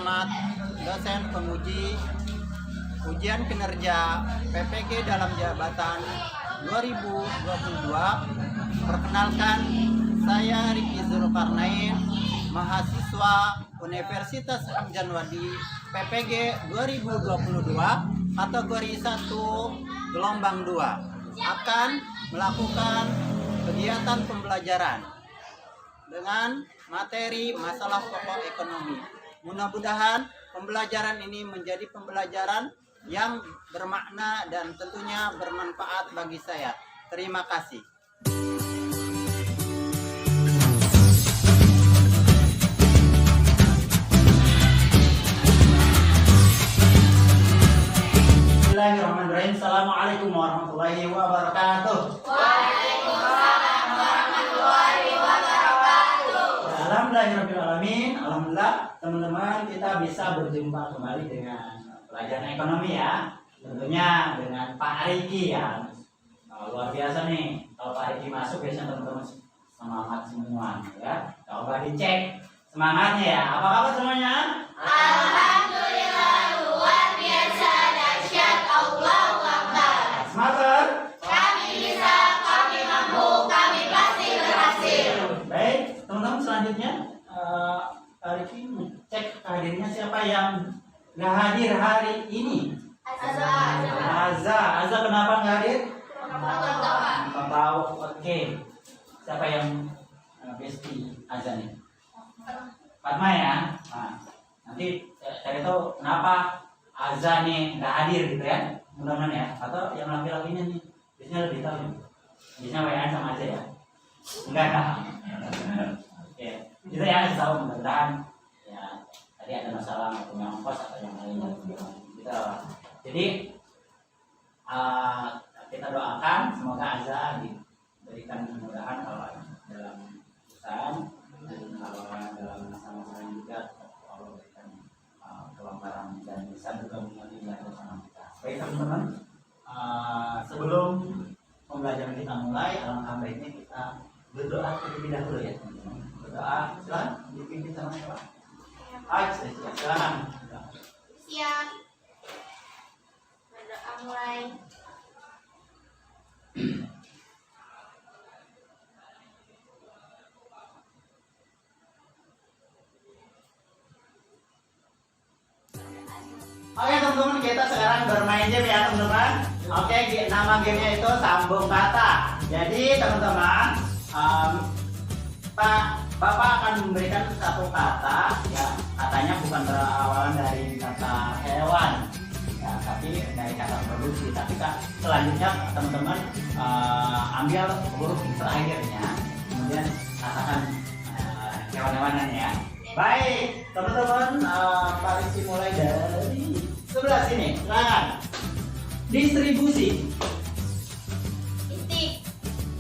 Ahmad, dosen penguji ujian kinerja PPG dalam jabatan 2022. Perkenalkan, saya Riki Zulkarnain, mahasiswa Universitas Hamzahwadi PPG 2022 kategori 1 gelombang 2 akan melakukan kegiatan pembelajaran dengan materi masalah pokok ekonomi. Mudah-mudahan pembelajaran ini menjadi pembelajaran yang bermakna dan tentunya bermanfaat bagi saya. Terima kasih. Bismillahirrahmanirrahim. Assalamualaikum warahmatullahi wabarakatuh. Waalaikumsalam warahmatullahi wabarakatuh. Alhamdulillahirrahmanirrahim. Alhamdulillah teman-teman, kita bisa berjumpa kembali dengan pelajaran ekonomi ya. Tentunya dengan Pak Riki ya. Luar biasa nih. Kalau Pak Riki masuk biasanya teman-teman semangat semua ya. Coba dicek semangatnya ya. Apa kabar semuanya? Alhamdulillah luar biasa dahsyat, Allahu Akbar. Semangat. Kami bisa, kami mampu, kami pasti berhasil. Baik, teman-teman, selanjutnya Pak Riki cek hadirnya siapa yang nggak hadir hari ini. Azza kenapa nggak hadir? Nggak tahu. Oke, siapa yang besti Azza nih? Fatma ya. Nah, nanti cari tahu kenapa Azza nih nggak hadir gitu ya. Mudah-mudahan ya. Atau yang laki-lakinya nih biasanya lebih tahu nih. Biasanya WA sama aja ya. Enggak. Oke, itu ya kasih tahu mudah-mudahan ya. Tadi ada masalah punya ongkos atau yang lainnya gitu. Jadi kita doakan semoga Azza diberikan kemudahan kalau dalam urusan dan kalau dalam masa-masa juga Allah berikan kelancaran dan bisa bergabung lagi bersama kita. Baik teman-teman, sebelum pembelajaran kita mulai, alangkah baiknya kita berdoa terlebih dahulu ya teman-teman. Berdoa, silakan dipimpin sama siapa? Silakan. Siap. Berdoa mulai. Oke teman-teman, kita sekarang bermain game ya teman-teman. Oke, nama gamenya itu sambung kata. Jadi teman-teman, Bapak akan memberikan satu kata ya, katanya bukan berawalan dari kata hewan ya, tapi dari kata produksi. Tapi selanjutnya teman-teman ambil huruf terakhirnya, kemudian katakan hewan-hewanan ya. Baik teman-teman, Pak Rizky mulai dari sebelah sini. Silakan. Distribusi.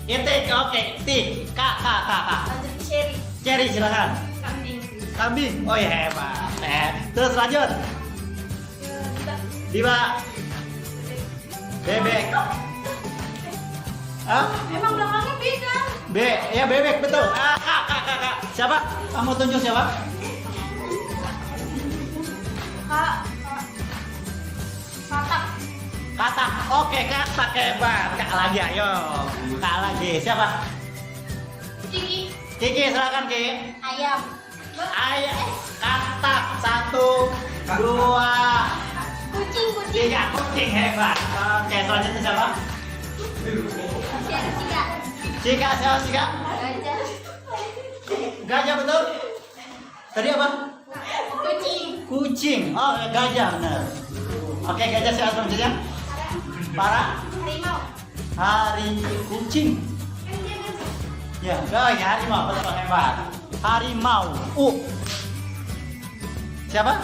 Itik, oke, tik. Kak. Lanjut ke Sherry. Cherry silakan. Kambing. Oh ya hebat. Terus lanjut. Diba. Bebek. Emang belakangnya beda. Ya bebek betul. Kak. Siapa? Kamu tunjuk siapa? Katak. Oke, katak hebat. Kak lagi ayo. Kak lagi. Siapa? Kiki silakan Ki. Ayam. Katak 1, 2, Kucing. 3. Kucing hebat. Oke, selanjutnya siapa? Cika siapa? Cika? Gajah betul? Tadi apa? Kucing. Oh, gajah benar. Oke, gajah siapa selanjutnya? Kucing. Ya, harimau betul hebat. Harimau. Siapa?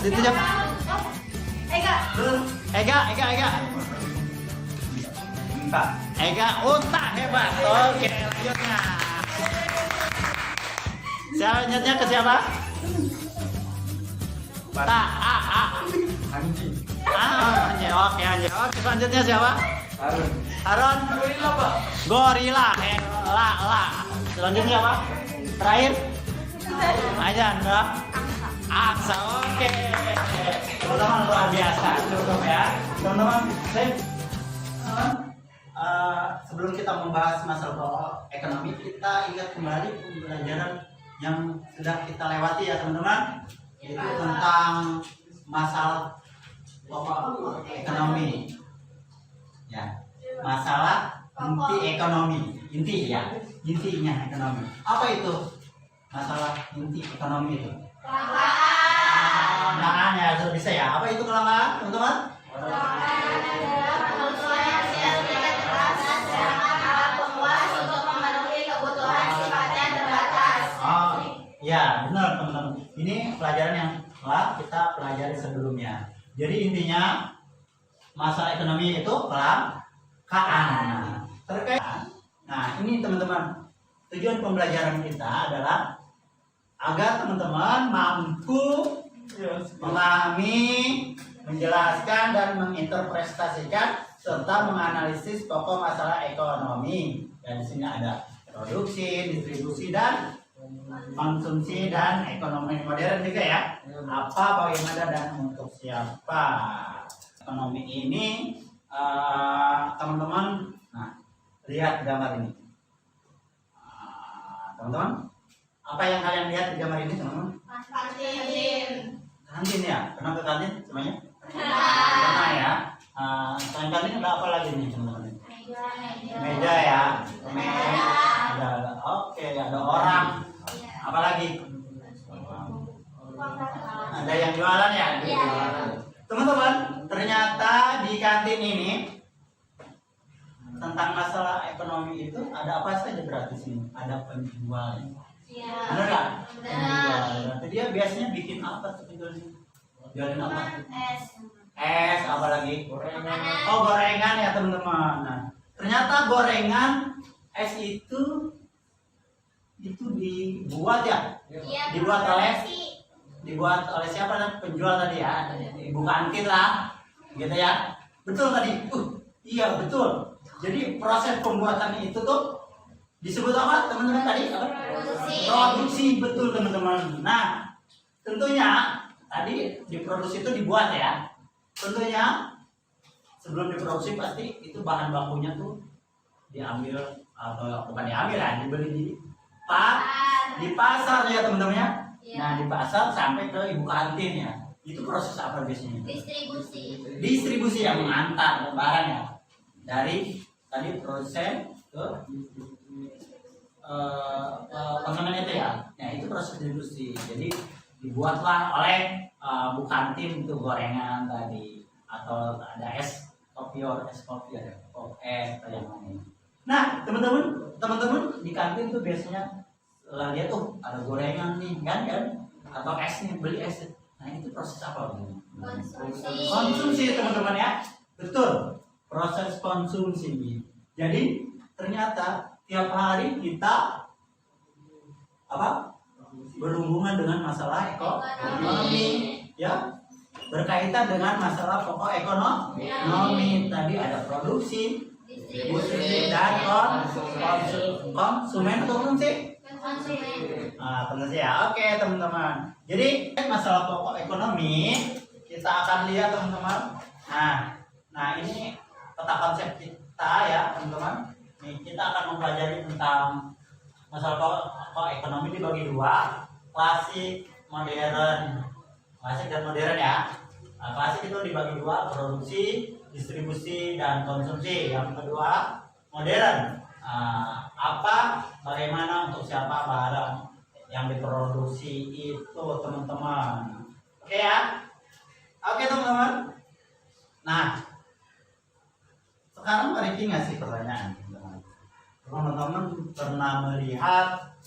Itu siapa? Ega. Unta hebat. Oke, lanjutnya. Selanjutnya ke siapa? Anjing. Oke, selanjutnya siapa? Harun. Gorila. Selanjutnya siapa? Terakhir? Ajan, enggak? Asa, oke. Teman-teman luar biasa, cukup ya. Teman-teman, sebelum kita membahas masalah pokok ekonomi, kita ingat kembali pembelajaran yang sudah kita lewati ya teman-teman. Itu tentang masalah pokok ekonomi. Ya, masalah inti ekonomi, inti ya, intinya ekonomi. Apa itu masalah inti ekonomi itu? Kelangkaan ya, sudah bisa ya. Apa itu kelangkaan, teman-teman? Kelangkaan adalah kebutuhan hasil kerja keras dan serangan alat pemuas untuk memenuhi kebutuhan sifatnya terbatas. Oh, ya benar teman-teman. Ini pelajaran yang telah kita pelajari sebelumnya. Jadi intinya masalah ekonomi itu kelangkaan. Terkait. Nah, ini teman-teman, tujuan pembelajaran kita adalah agar teman-teman mampu memahami, menjelaskan dan menginterpretasikan serta menganalisis pokok masalah ekonomi. Dan di sini ada produksi, distribusi dan konsumsi dan ekonomi modern juga ya. Apa, bagaimana dan untuk siapa. Ekonomi ini teman-teman, nah lihat gambar ini. Teman-teman, apa yang kalian lihat di gambar ini teman-teman? Kantin. Kantin ya, pernah ke kantin semuanya? Pernah ya. Selain kantin ada apa lagi nih teman-teman? Meja ya, meja. Ada, oke, ada orang. Apa lagi? Ada yang jualan ya? Teman-teman, ternyata di kantin ini tentang masalah ekonomi itu ada apa saja gratis ini? Ada penjual. Benar nggak? Penjual. Berarti dia biasanya bikin apa tuh penjualnya? Jualin apa? Es, apa lagi? Gorengan. Oh, gorengan ya teman-teman. Nah, ternyata gorengan es itu dibuat ya? Dibuat oleh siapa kan? Penjual tadi ya? Ibu kantin lah, gitu ya? Betul tadi? Iya betul. Jadi proses pembuatan itu tuh disebut apa teman-teman tadi? Produksi, betul teman-teman. Nah, tentunya tadi diproduksi itu dibuat ya. Tentunya sebelum diproduksi pasti itu bahan bakunya tuh diambil atau bukan diambil ya, dibeli di pasar ya teman-teman ya. Nah, di pasar sampai ke ibu kantin ya. Itu proses apa biasanya? Distribusi yang mengantar barang ya. Dari tadi proses ke pengenan itu ya. Nah, itu proses distribusi. Jadi dibuatlah oleh bu kantin itu gorengan tadi, atau ada es kopi ada yang lain. Nah, teman-teman di kantin tuh biasanya lah dia tuh ada gorengan nih kan, atau es nih, beli es. Nah, itu proses apa? Konsumsi teman-teman ya. Betul. Proses konsumsi. Jadi ternyata tiap hari kita berhubungan dengan masalah ekonomi ya, berkaitan dengan masalah pokok ekonomi. Tadi ada produksi, distribusi dan konsumen atau konsumsi. Konsumsi ya. Oke teman-teman. Jadi masalah pokok ekonomi kita akan lihat teman-teman. Nah ini peta konsep kita ya teman-teman. Nih, kita akan mempelajari tentang masalah pokok ekonomi dibagi dua, klasik, modern. Klasik dan modern ya. Nah, klasik itu dibagi dua, produksi, distribusi dan konsumsi. Yang kedua modern. Bagaimana, untuk siapa barang yang diproduksi itu teman-teman. Oke ya. Oke teman-teman. Nah, sekarang mari kita ngasih pertanyaan. Teman-teman pernah melihat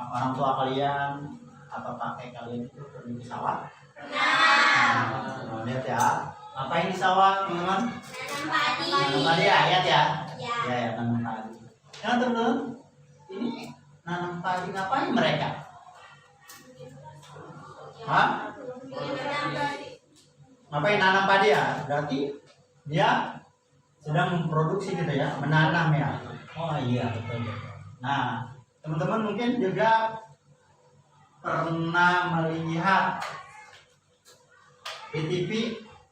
orang tua kalian atau kakek kalian itu pergi ke sawah? Nah, lihat ya. Apa yang di sawah, teman-teman? Nanam padi ya, lihat ya. Ya, nanam padi. Ya, teman-teman, ini nanam padi, ngapain mereka? Ngapain nanam padi ya? Berarti dia sedang memproduksi gitu ya, menanam ya. Oh iya, betul. Nah, teman-teman mungkin juga pernah melihat di TV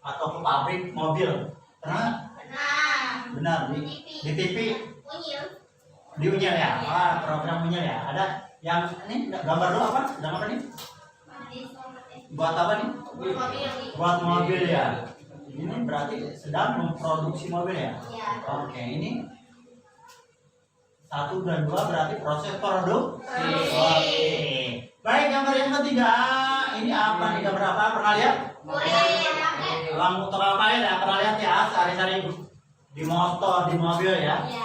atau ke pabrik mobil? Pernah? Pernah. Benar, di TV, Unyil. di Unyil ya? Ah, program Unyil ya? Ada yang ini gambar dulu apa? Sedang apa nih? Buat apa nih? Mobil. Buat mobil ya? Ini berarti sedang memproduksi mobil ya? Iya. Oke, ini 1 dan 2 berarti proses produksi. Oke. Baik, gambar yang ketiga. Ini apa nih? Gambar apa? Pernah lihat? Kurir. Uang tukang pahit ya? Pernah lihat ya? Sehari-hari di motor, di mobil ya? Iya.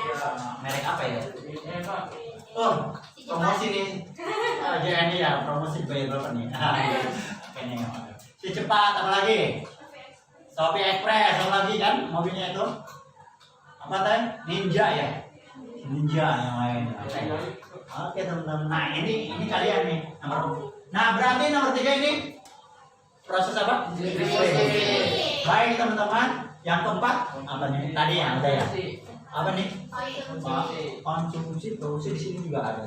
Merek apa ya? Oh, promosi nih. JNI ya, promosi bayar berapa nih? Ini. Si cepat, apa lagi? Shopee Express, apa lagi kan? Mobilnya itu apa teh? Ninja ya? Ninja yang lain. Oke teman-teman. Nah ini kalian nih nomor. Nah berarti nomor 3 ini proses apa? Distribusi. Baik teman-teman. Yang keempat apa nih? Tadi yang ada ya? Apa nih? Konsumsi, produksi di sini juga ada.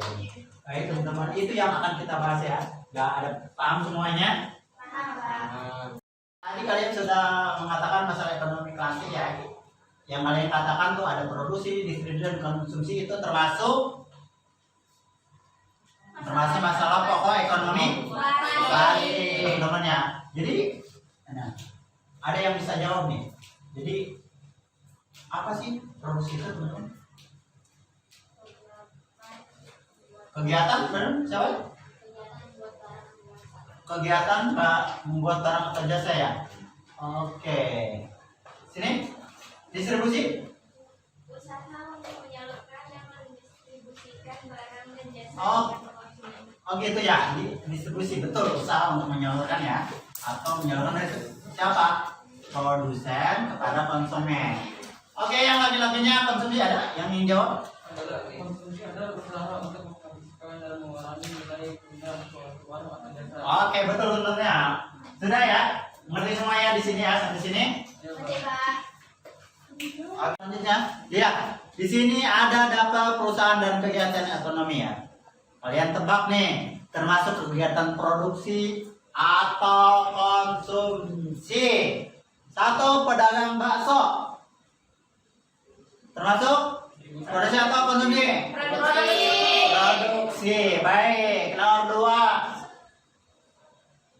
Baik teman-teman. Itu yang akan kita bahas ya. Gak ada paham semuanya? Tadi kalian sudah mengatakan masalah ekonomi klasik ya. Yang kalian katakan tuh ada produksi, distribusi, dan konsumsi itu termasuk masalah pokok ekonomi klasik teman-teman ya. Jadi nah, ada yang bisa jawab nih. Jadi apa sih produksi itu teman-teman? Kegiatan benar siapa? Kegiatan membuat barang atau jasa ya. Oke. Sini distribusi. Usaha untuk menyalurkan dan mendistribusikan barang dan jasa Oh. kepada konsumen. Oh gitu ya, distribusi betul, usaha untuk menyalurkan ya, atau menyalurkan dari siapa? Produsen kepada konsumen. Oke, yang laki-lakinya konsumsi ada yang ingin jawab? Konsumsi adalah usaha untuk menghabiskan dan mengurangi nilai guna suatu barang atau jasa. Oke, betul tentunya. Sudah ya? Mengerti semuanya di sini ya, sampai sini? Oke, Pak. Oke, selanjutnya, lihat. Di sini ada daftar perusahaan dan kegiatan ekonomi ya. Kalian tebak nih, termasuk kegiatan produksi atau konsumsi. 1, pedagang bakso. Termasuk produksi atau konsumsi? Produksi. Produksi. Baik. Nomor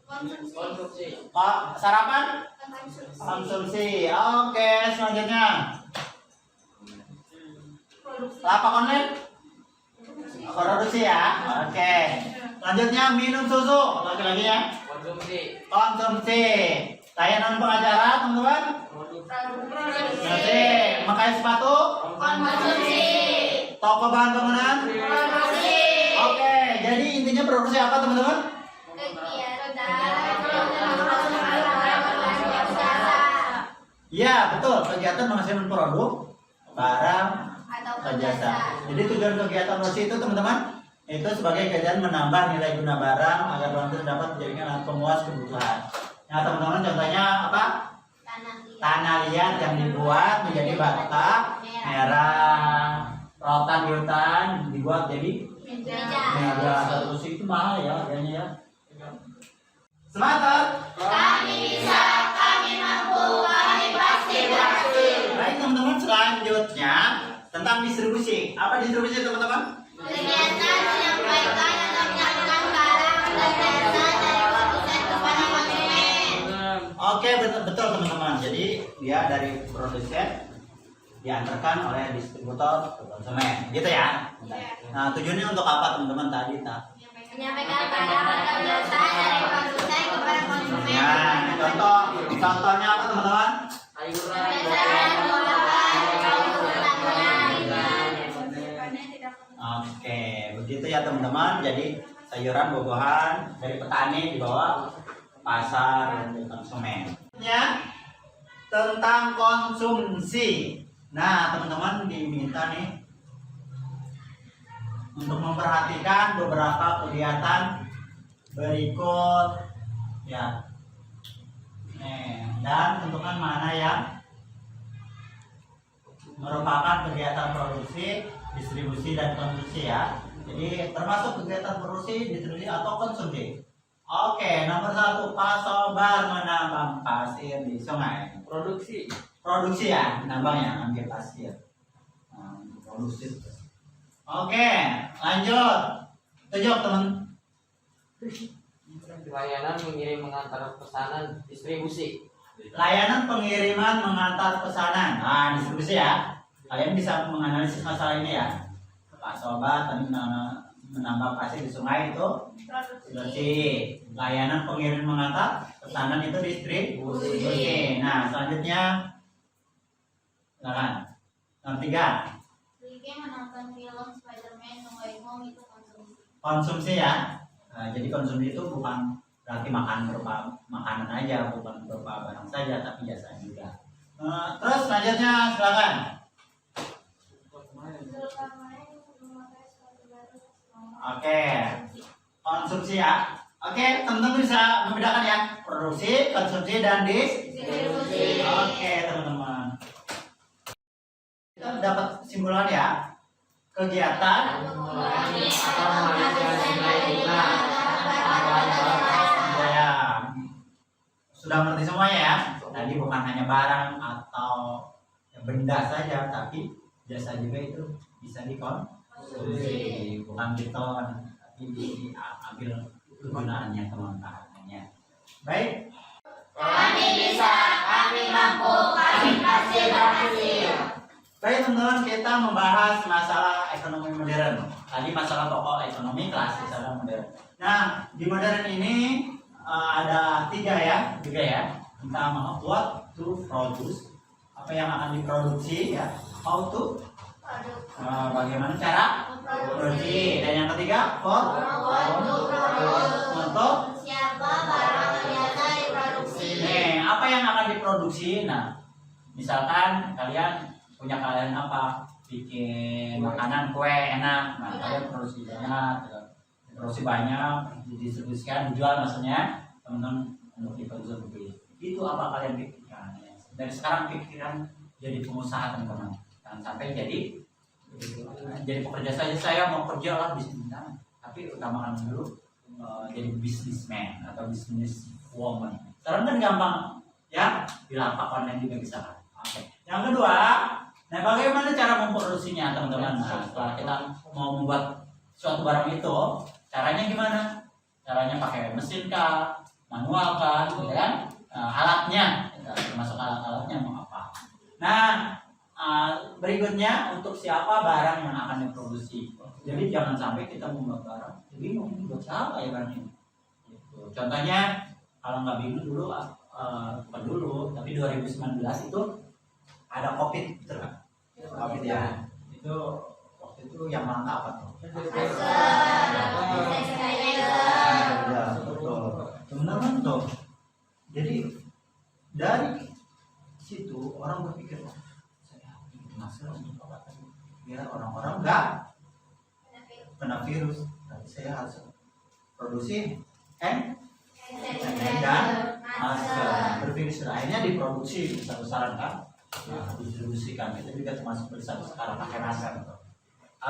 2. Konsumsi. Sarapan? Konsumsi. Konsumsi. Oke, selanjutnya. Produksi. Lapak online? Produksi ya. Oke. Selanjutnya minum susu. Lagi-lagi ya. Konsumsi. Konsumsi. Layanan pengacara, teman-teman? Konsumsi. Memakai sepatu? Konsumsi. Toko bahan bangunan? Produksi. Oke, jadi intinya produksi apa, teman-teman? Iya, betul. Kegiatan menghasilkan produk, barang, atau jasa. Jadi tujuan kegiatan produksi itu teman-teman itu sebagai kegiatan menambah nilai guna barang agar barang itu dapat dijadikan alat pemuas kebutuhan. Nah teman-teman contohnya apa? Tanah liat yang dibuat menjadi bata merah, rotan di hutan dibuat jadi meja. Terus itu mahal ya harganya ya. Semangat. Kami bisa, kami mampu, kami pasti berhasil. Baik teman-teman, selanjutnya tentang distribusi. Apa distribusi teman-teman? Kegiatan menyampaikan atau menyalurkan barang dan jasa dari produsen kepada konsumen. Oke, betul teman-teman. Jadi dia dari produsen diantarkan oleh distributor ke konsumen, gitu ya. Nah tujuannya untuk apa teman-teman tadi? Menyampaikan barang atau jasa dari produsen kepada konsumen. Ya, contohnya apa teman-teman? Oke, begitu ya teman-teman. Jadi sayuran buah-buahan dari petani dibawa ke pasar dan ke konsumen. Ya, tentang konsumsi. Nah, teman-teman diminta nih untuk memperhatikan beberapa kegiatan berikut ya. Dan tentukan mana yang merupakan kegiatan produksi, distribusi dan konsumsi ya. Jadi termasuk kegiatan produksi, distribusi atau konsumsi. Oke, nomor 1, Pak Sobar menambang pasir di sungai. Produksi. Produksi ya, menambang ya, ambil pasir. Produksi. Oke, lanjut. Tujuh teman. Layanan mengirim mengantar pesanan distribusi. Layanan pengiriman mengantar pesanan. Nah, distribusi ya. Kalian bisa menganalisis masalah ini ya. Pak Sobat tadi menambang pasir di sungai itu produksi. Layanan pengirim mengantar pesanan itu distribusi. Nah, selanjutnya silakan. Nomor 3. Rike menonton film Spider-Man No Way Home itu konsumsi. Konsumsi ya. Nah, jadi konsumsi itu bukan berarti makan berupa makanan aja, bukan berupa barang saja, tapi jasa juga. Terus selanjutnya silakan. Oke, konsumsi ya. Oke, teman-teman bisa membedakan ya produksi, konsumsi, dan distribusi. Oke, teman-teman. Kita dapat kesimpulan ya. Kegiatan ya, sudah mengerti semuanya ya. Tadi bukan hanya barang atau benda saja, tapi jasa juga itu bisa dikonsumsi, bukan beton, tapi diambil kegunaannya, kemanfaatannya. Baik. Kami bisa, kami mampu, kami pasti berhasil. Baik teman-teman, kita membahas masalah ekonomi modern. Tadi masalah pokok ekonomi klasik sama modern. Nah, di modern ini ada tiga ya. Pertama, what to produce, apa yang akan diproduksi ya. How to, bagaimana cara produksi. Dan yang ketiga, for, untuk Siapa barang yang diproduksi? nih, apa yang akan diproduksi. Nah, misalkan kalian punya kalian apa, bikin makanan kue enak, nah kalian produksi banyak, didistribusikan, dijual maksudnya teman-teman untuk dikonsumsi. Itu apa kalian pikirkan? Dari sekarang pikiran jadi pengusaha teman-teman, jangan sampai jadi pekerja saja. Saya mau kerja lah bisnis, tapi utamakan dulu jadi businessman atau business woman. Sekarang kan gampang ya, di lapak online juga bisa. Oke. Yang kedua, nah bagaimana cara memproduksinya teman-teman? Nah, setelah kita mau membuat suatu barang itu, caranya gimana? Caranya pakai mesin kah, manual kah, gitu kan? Alatnya, termasuk alat-alatnya mau apa? Nah, berikutnya untuk siapa barang yang akan diproduksi. Jadi jangan sampai kita membuat barang, bingung buat siapa ya barang ini. Gitu. Contohnya kalau nggak bingung dulu, bukan dulu, tapi 2019 itu ada COVID, betul kan? COVID ya. Itu waktu itu yang langka apa tuh? Ya, betul. Teman-teman tuh. Jadi dari situ orang berpikir, saya bikin masker untuk apa tadi? Biar orang-orang nggak kena virus. Tapi saya harus produksi dan masker. Berpikir akhirnya diproduksi besar-besaran kan? Nah, distribusikan itu juga termasuk besar sekarang pakai masker.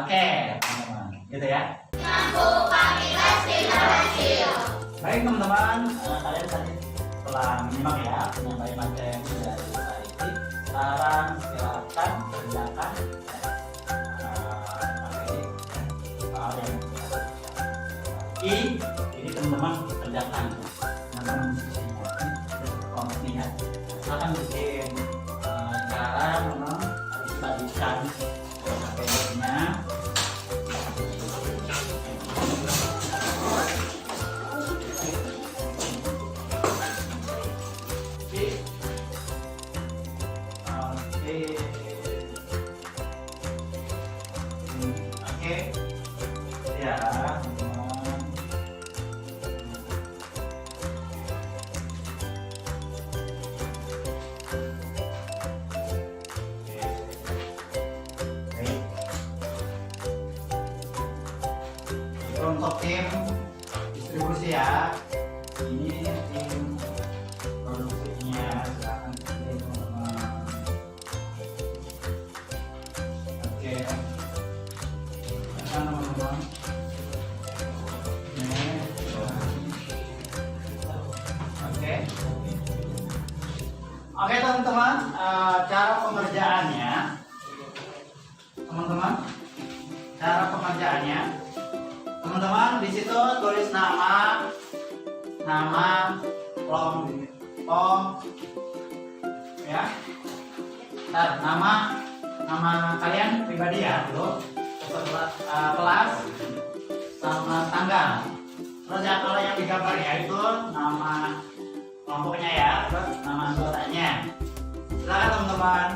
Oke, teman-teman, gitu ya. Mampu, kami pasti berhasil. Baik teman-teman, kalian tadi telah menyimak ya penyampaian materi dari society. Sekarang silakan kerjakan ini teman-teman kerjakan. Teman-teman diskusinya, silakan bikin cara memang harus dibagikan materi-nya. Oke, ya teman-teman. Untuk tim distribusi ya, ini tim produksinya, silakan pilih teman-teman. Oke, teman-teman. teman-teman, cara pengerjaannya. Teman-teman, cara pengerjaannya. Teman-teman di situ tulis nama kelompok, ya. Ntar, nama kalian pribadi ya dulu, kelas sama tanggal. Terus ya kalau yang digambar ya itu nama kelompoknya ya, terus nama anggotanya. Silakan teman-teman.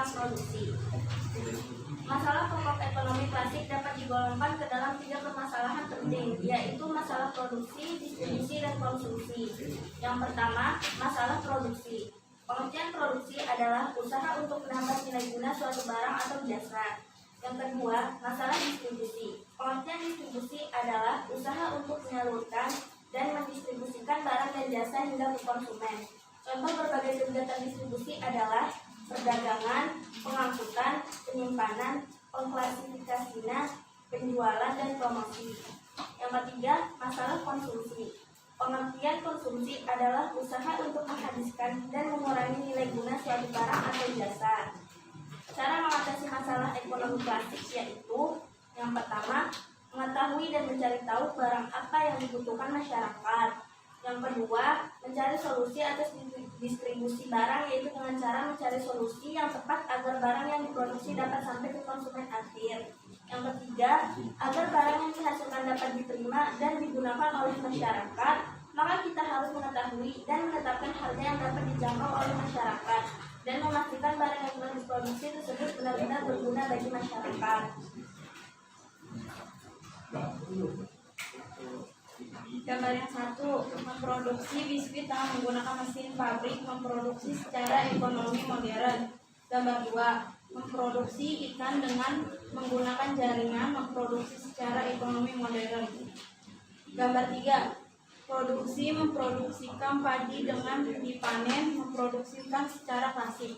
Produksi. Masalah pokok ekonomi klasik dapat digolongkan ke dalam 3 permasalahan penting, yaitu masalah produksi, distribusi, dan konsumsi. Yang pertama, masalah produksi. Pengertian produksi adalah usaha untuk menambah nilai guna suatu barang atau jasa. Yang kedua, masalah distribusi. Pengertian distribusi adalah usaha untuk menyalurkan dan mendistribusikan barang dan jasa hingga ke konsumen. Contoh berbagai kegiatan distribusi adalah perdagangan, pengangkutan, penyimpanan, pengklasifikasian, penjualan, dan promosi. Yang ketiga, masalah konsumsi. Pengertian konsumsi adalah usaha untuk menghabiskan dan mengurangi nilai guna suatu barang atau jasa. Cara mengatasi masalah ekonomi klasik yaitu yang pertama, mengetahui dan mencari tahu barang apa yang dibutuhkan masyarakat. Yang kedua, mencari solusi atas distribusi barang, yaitu dengan cara mencari solusi yang tepat agar barang yang diproduksi dapat sampai ke konsumen akhir. Yang ketiga, agar barang yang dihasilkan dapat diterima dan digunakan oleh masyarakat, maka kita harus mengetahui dan menetapkan harga yang dapat dijangkau oleh masyarakat dan memastikan barang yang telah diproduksi tersebut benar-benar berguna bagi masyarakat. Gambar yang 1, memproduksi biskuit dengan menggunakan mesin pabrik, memproduksi secara ekonomi modern. Gambar 2, memproduksi ikan dengan menggunakan jaringan, memproduksi secara ekonomi modern. Gambar 3, produksi, memproduksikan padi dengan dipanen, memproduksikan secara klasik.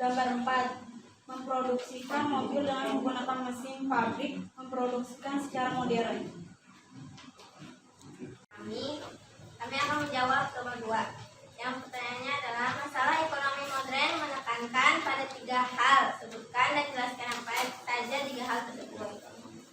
Gambar 4, memproduksikan mobil dengan menggunakan mesin pabrik, memproduksikan secara modern. Kami akan menjawab nomor 2. Yang pertanyaannya adalah masalah ekonomi modern menekankan pada 3 hal. Sebutkan dan jelaskan apa saja 3 hal tersebut.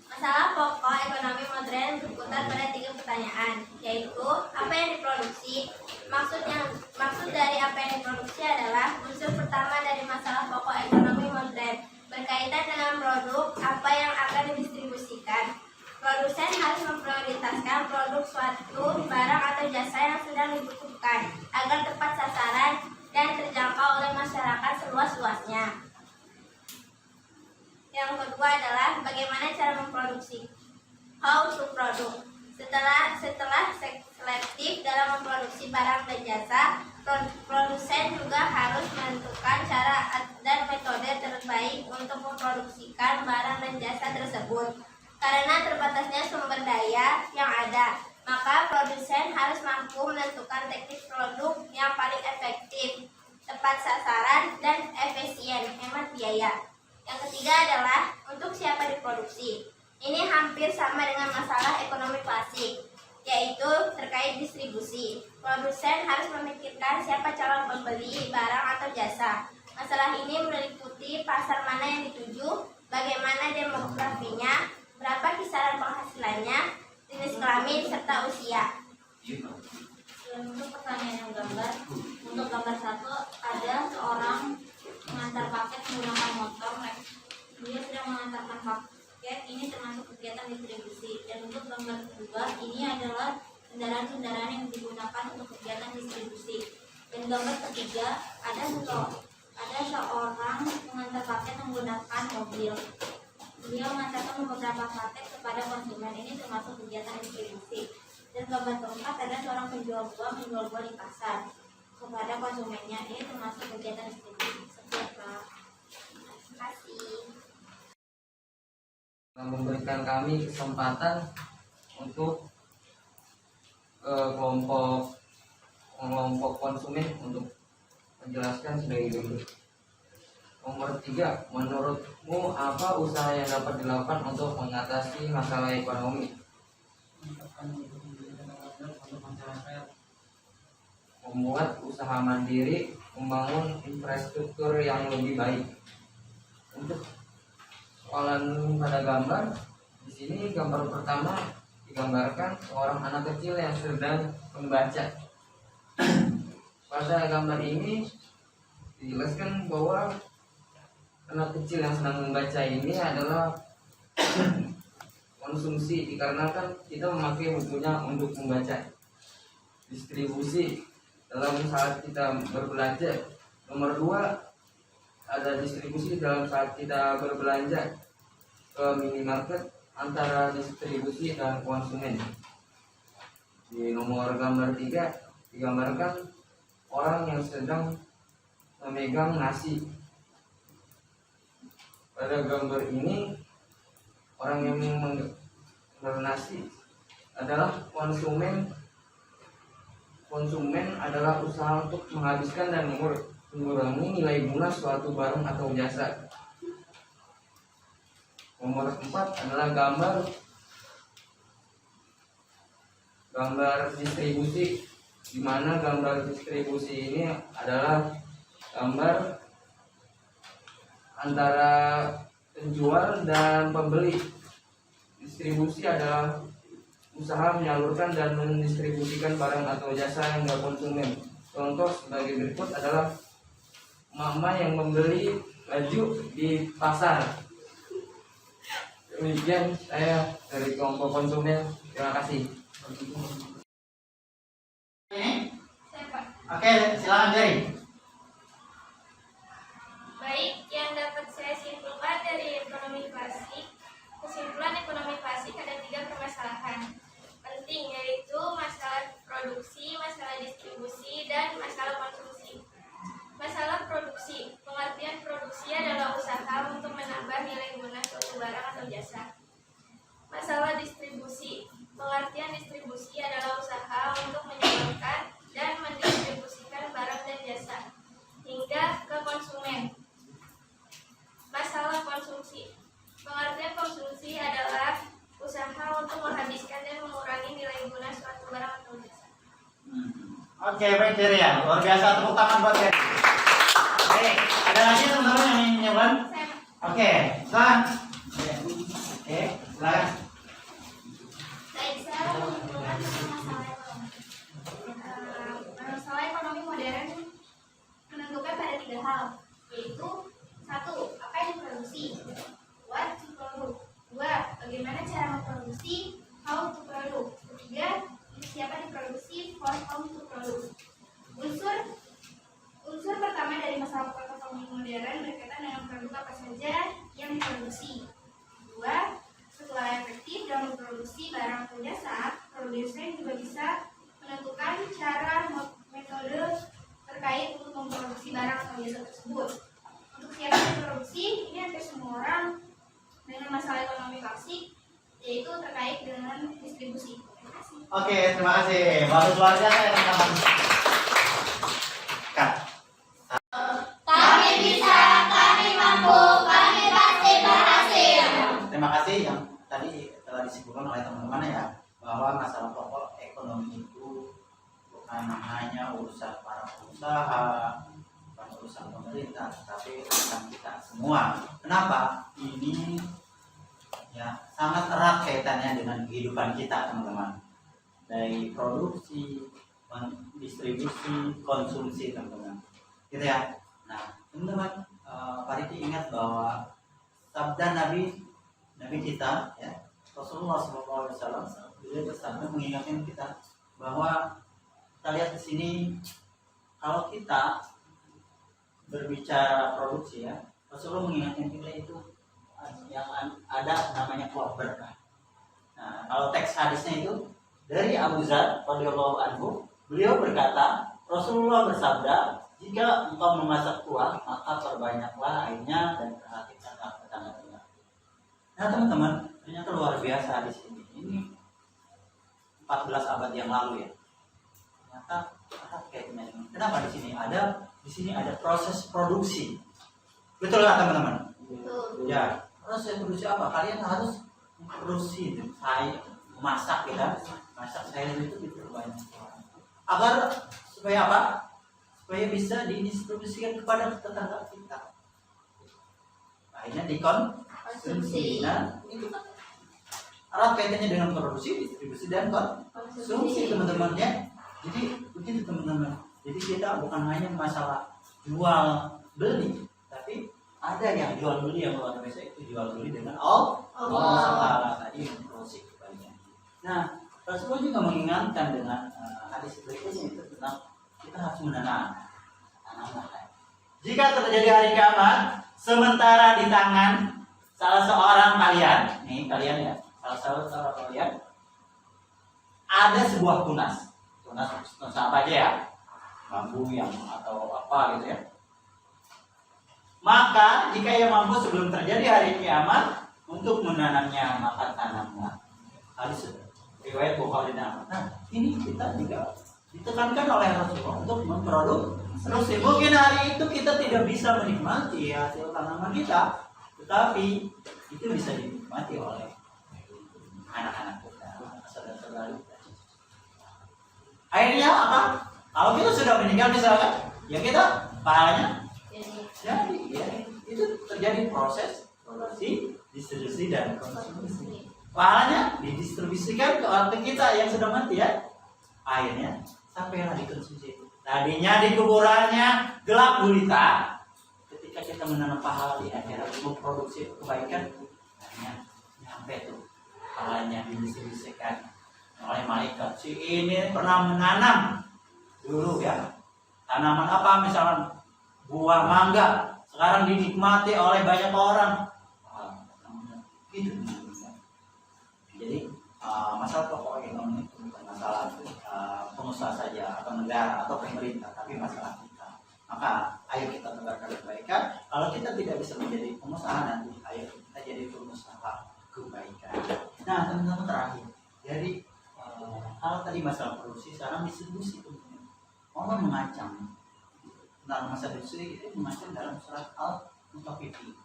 Masalah pokok ekonomi modern berputar pada 3 pertanyaan, yaitu apa yang diproduksi. Maksud dari apa yang diproduksi adalah unsur pertama dari masalah pokok ekonomi modern, berkaitan dengan produk apa yang akan didistribusikan. Produsen harus memprioritaskan produk suatu barang atau jasa yang sedang dibutuhkan agar tepat sasaran dan terjangkau oleh masyarakat seluas-luasnya. Yang kedua adalah bagaimana cara memproduksi. How to produce. Setelah selektif dalam memproduksi barang dan jasa, produsen juga harus menentukan cara dan metode terbaik untuk memproduksikan barang dan jasa tersebut. Karena terbatasnya sumber daya yang ada, maka produsen harus mampu menentukan teknik produk yang paling efektif, tepat sasaran, dan efisien, hemat biaya. Yang ketiga adalah untuk siapa diproduksi. Ini hampir sama dengan masalah ekonomi klasik, yaitu terkait distribusi. Produsen harus memikirkan siapa calon pembeli barang atau jasa. Masalah ini meliputi pasar mana yang dituju, bagaimana demografinya, berapa kisaran penghasilannya, jenis kelamin, serta usia. Untuk pertanyaan yang gambar, untuk gambar 1 ada seorang mengantar paket menggunakan motor. Dia sedang mengantarkan paket, ini termasuk kegiatan distribusi. Dan untuk gambar kedua, ini adalah kendaraan-kendaraan yang digunakan untuk kegiatan distribusi. Dan gambar ketiga, ada seorang mengantar paket menggunakan mobil. Beliau mengantarkan beberapa paket kepada konsumen, ini termasuk kegiatan distribusi. Dan gambar keempat, ada seorang penjual buah menjual buah di pasar kepada konsumennya, ini termasuk kegiatan distribusi. Sekian, Pak. Terima kasih. Memberikan kami kesempatan untuk kelompok konsumen untuk menjelaskan sebagai berikut. Nomor 3, menurutmu apa usaha yang dapat dilakukan untuk mengatasi masalah ekonomi? Membuat usaha mandiri, membangun infrastruktur yang lebih baik. Untuk soalan pada gambar, di sini gambar pertama digambarkan seorang anak kecil yang sedang membaca. Pada gambar ini dijelaskan bahwa anak kecil yang sedang membaca ini adalah konsumsi, dikarenakan kita memakai bukunya untuk membaca. Distribusi dalam saat kita berbelanja. Nomor 2, ada distribusi dalam saat kita berbelanja ke minimarket, antara distribusi dan konsumen. Di nomor gambar 3 digambarkan orang yang sedang memegang nasi. Pada gambar ini orang yang memegang nasi adalah konsumen. Konsumen adalah usaha untuk menghabiskan dan mengurangi nilai guna suatu barang atau jasa. Nomor 4 adalah gambar distribusi, di mana gambar distribusi ini adalah gambar antara penjual dan pembeli. Distribusi adalah usaha menyalurkan dan mendistribusikan barang atau jasa hingga konsumen. Contoh sebagai berikut adalah mama yang membeli baju di pasar. Demikian saya dari kelompok konsumen. Terima kasih. Oke, silakan Jerry. Baik, yang dapat saya simpulkan dari ekonomi klasik, kesimpulan ekonomi klasik ada 3 permasalahan penting, yaitu masalah produksi, masalah distribusi, dan masalah konsumsi. Masalah produksi, pengertian produksi adalah usaha untuk menambah nilai guna suatu barang atau jasa. Masalah distribusi, pengertian distribusi adalah usaha untuk menyalurkan dan mendistribusikan barang dan jasa hingga ke konsumen. Masalah konsumsi, pengertian konsumsi adalah usaha untuk menghabiskan dan mengurangi nilai guna suatu barang atau jasa. Oke, baik Jerry ya. Luar biasa, tepuk tangan buat Jerry. Oke, ada lagi teman-teman yang ingin nyoba? Oke, silakan. Oke, silakan. Saya bisa menyimpulkan tentang masalah ekonomi. Masalah ekonomi modern menentukan pada 3 hal, yaitu 1. Apa yang diproduksi, what to produce. 2. Bagaimana cara memproduksi, how to produce. 3. Siapa diproduksi, for whom to produce. Unsur pertama dari masalah ekonomi modern berkaitan berkaitan dengan produk apa saja yang diproduksi. Kedua, setelah efektif dalam memproduksi barang atau jasa, produsen juga bisa menentukan cara metode terkait untuk memproduksi barang atau jasa tersebut. Untuk siapa yang produksi, ini hampir semua orang dengan masalah ekonomi klasik, yaitu terkait dengan distribusi. Terima kasih. Oke, terima kasih. Bagus luar biasa ya teman-teman. Kak. Kami bisa, kami mampu, kami pasti berhasil. Terima kasih yang tadi telah disebutkan oleh teman-teman ya, bahwa masalah pokok ekonomi itu bukan hanya urusan para pengusaha, bukan urusan pemerintah, tapi urusan kita semua. Kenapa? Ini ya sangat erat kaitannya dengan kehidupan kita, teman-teman. Dari produksi, distribusi, konsumsi, teman-teman. Gitu ya. Nah, teman-teman, Pak Riki ingat bahwa sabda Nabi kita, ya, Rasulullah SAW, beliau bersabda mengingatkan kita bahwa kita lihat di sini, kalau kita berbicara produksi, ya, Rasulullah mengingatkan kita itu yang ada namanya kuah berkah. Nah, kalau teks hadisnya itu dari Abu Dzar radhiyallahu anhu, beliau berkata, Rasulullah bersabda, jika engkau memasak kuah, maka perbanyaklah airnya dan perhatikanlah tetangga-tetangga. Nah, teman-teman, ternyata luar biasa di sini. Ini 14 abad yang lalu ya. Ternyata kayaknya ini. Kenapa di sini ada proses produksi. Betul nggak, teman-teman? Betul. Ya, proses produksi apa? Kalian harus memproduksi sayur, memasak ya. Masak sayur itu diperbanyak. Agar supaya apa? Supaya bisa didistribusikan kepada tetangga kita. Akhirnya dikonsumsi. Nah, itu kan erat kaitannya dengan produksi, distribusi, dan konsumsi, teman-teman ya. Jadi begitu, teman-teman. Jadi kita bukan hanya masalah jual beli, tapi ada yang jual beli yang luar biasa, itu jual beli dengan Allah tadi yang produksi kebanyakan. Nah, Rasulullah juga mengingatkan dengan hadis berikutnya itu tentang kita harus menanam tanaman. Jika terjadi hari kiamat, sementara di tangan salah seorang kalian, nih kalian ya, salah seorang kalian ada sebuah tunas apa aja ya, bambu yang atau apa gitu ya. Maka jika ia mampu sebelum terjadi hari kiamat untuk menanamnya, maka tanamlah. Hadis riwayat Bukhari. Nah, ini kita juga ditekankan oleh Rasulullah untuk memproduksi. Mungkin hari itu kita tidak bisa menikmati hasil tanaman kita, tetapi itu bisa dinikmati oleh anak-anak kita, saudara-saudara kita. Akhirnya apa? Kalau kita sudah meninggal misalkan, ya kita pahalanya jadi ya, itu terjadi proses produksi, distribusi, dan konsumsi. Pahalanya didistribusikan ke orang kita yang sudah mati ya. Akhirnya sampailah dikonsumsi. Tadinya di kuburannya gelap gulita, ketika kita menanam pahala di akhirat memproduksi kebaikan, akhirnya nyampe tuh pahalanya didistribusikan oleh malaikat. Si ini pernah menanam dulu ya tanaman apa, misalnya buah mangga, sekarang dinikmati oleh banyak orang. Gitu. Jadi masalah pokok ekonomi itu bukan masalah pengusaha saja atau negara atau pemerintah, tapi masalah kita. Maka ayo kita tebarkan kebaikan. Kalau kita tidak bisa menjadi pengusaha nanti, ayo kita jadi pengusaha kebaikan. Nah, teman-teman, terakhir, jadi kalau tadi masalah produksi, sekarang distribusi. Allah mengancam tentang masalah distribusi, itu mengancam dalam surat Al-Mutaffifin.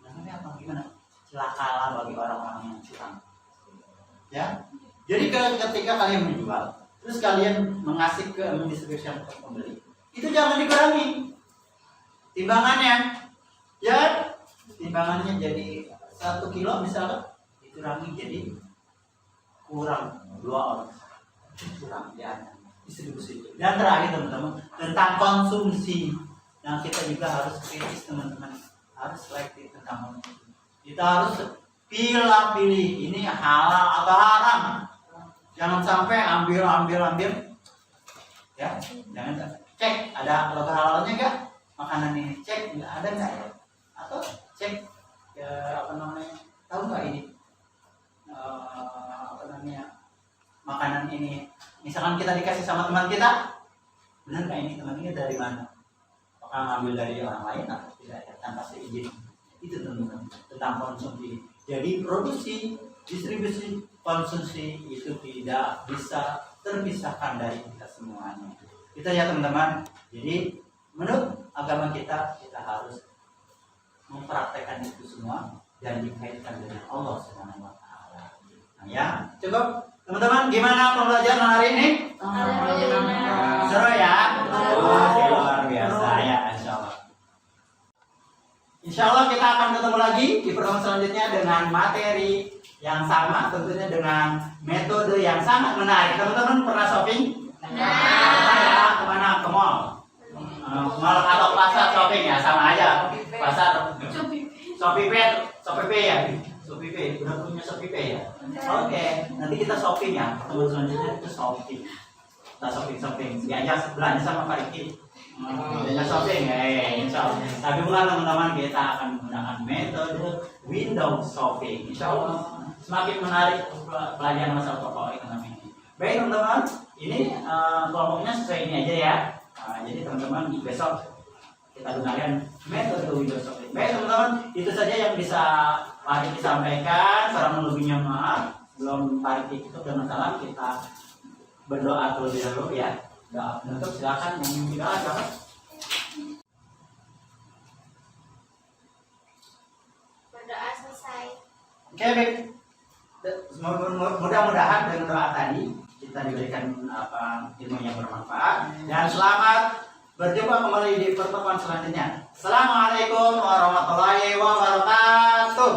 Namanya apa? Gimana? Celakalah bagi orang-orang yang curang. Ya, jadi ketika kalian menjual, terus kalian mengasih ke mendistribusikan ke pembeli, itu jangan dikurangi timbangannya. Ya, timbangannya jadi 1 kilo misalnya, dikurangi jadi kurang 2 orang, kurang ya distribusi. Dan terakhir, teman-teman, tentang konsumsi, yang kita juga harus kritis, teman-teman, harus selektif tentang konsumsi. Kita harus pilih ini halal atau haram. Jangan sampai ambil ya. Jangan cek ada logo halalnya enggak, makanan ini cek enggak ada enggak ya. cek apa namanya, tahu nggak ini apa namanya, makanan ini misalkan kita dikasih sama teman kita, benar nggak ini teman ini dari mana? Apakah ngambil dari orang lain atau tidak ya, tanpa seizin? Itu teman-teman tentang konsumsi. Jadi produksi, distribusi, konsumsi itu tidak bisa terpisahkan dari kita semuanya. Kita ya teman-teman. Jadi menurut agama kita harus mempraktekkan itu semua dan dikaitkan dengan Allah Subhanahu wa taala. Nah, ya, cukup. Teman-teman, gimana pembelajaran hari ini? Alhamdulillah. Seru ya? Luar biasa ya, insyaallah. Insyaallah kita akan ketemu lagi di pertemuan selanjutnya dengan materi yang sama, tentunya dengan metode yang sangat menarik. Teman-teman pernah shopping? Ya, kemana? Ke mall? Mall atau pasar shopping ya, sama aja. Pasar Shopee ya. Shopee Pay, udah punya Shopee Pay ya? Oke, nanti kita shopping ya. Pertemuan selanjutnya itu shopping. Kita shopping. Diajak belanja sama Pak Riki. Diajak shopping ya, insyaallah. Tapi bukan teman-teman, kita akan menggunakan metode window shopping. Insyaallah semakin menarik pelajaran masalah pokok ekonomi ini. Baik teman-teman, ini kelompoknya sesuai ini aja ya. Jadi teman-teman besok kita gunakan metode window shopping. Baik teman-teman, itu saja yang bisa Pak Riki sampaikan. Kurang lebihnya maaf. Belum Pak Riki itu dengan salam, kita berdoa terlebih dahulu ya. Doa penutup silakan yang tidak ada. Berdoa selesai. Oke baik. Mudah-mudahan dengan doa tadi kita diberikan ilmu yang bermanfaat dan selamat berjumpa kembali di pertemuan selanjutnya. Assalamualaikum warahmatullahi wabarakatuh.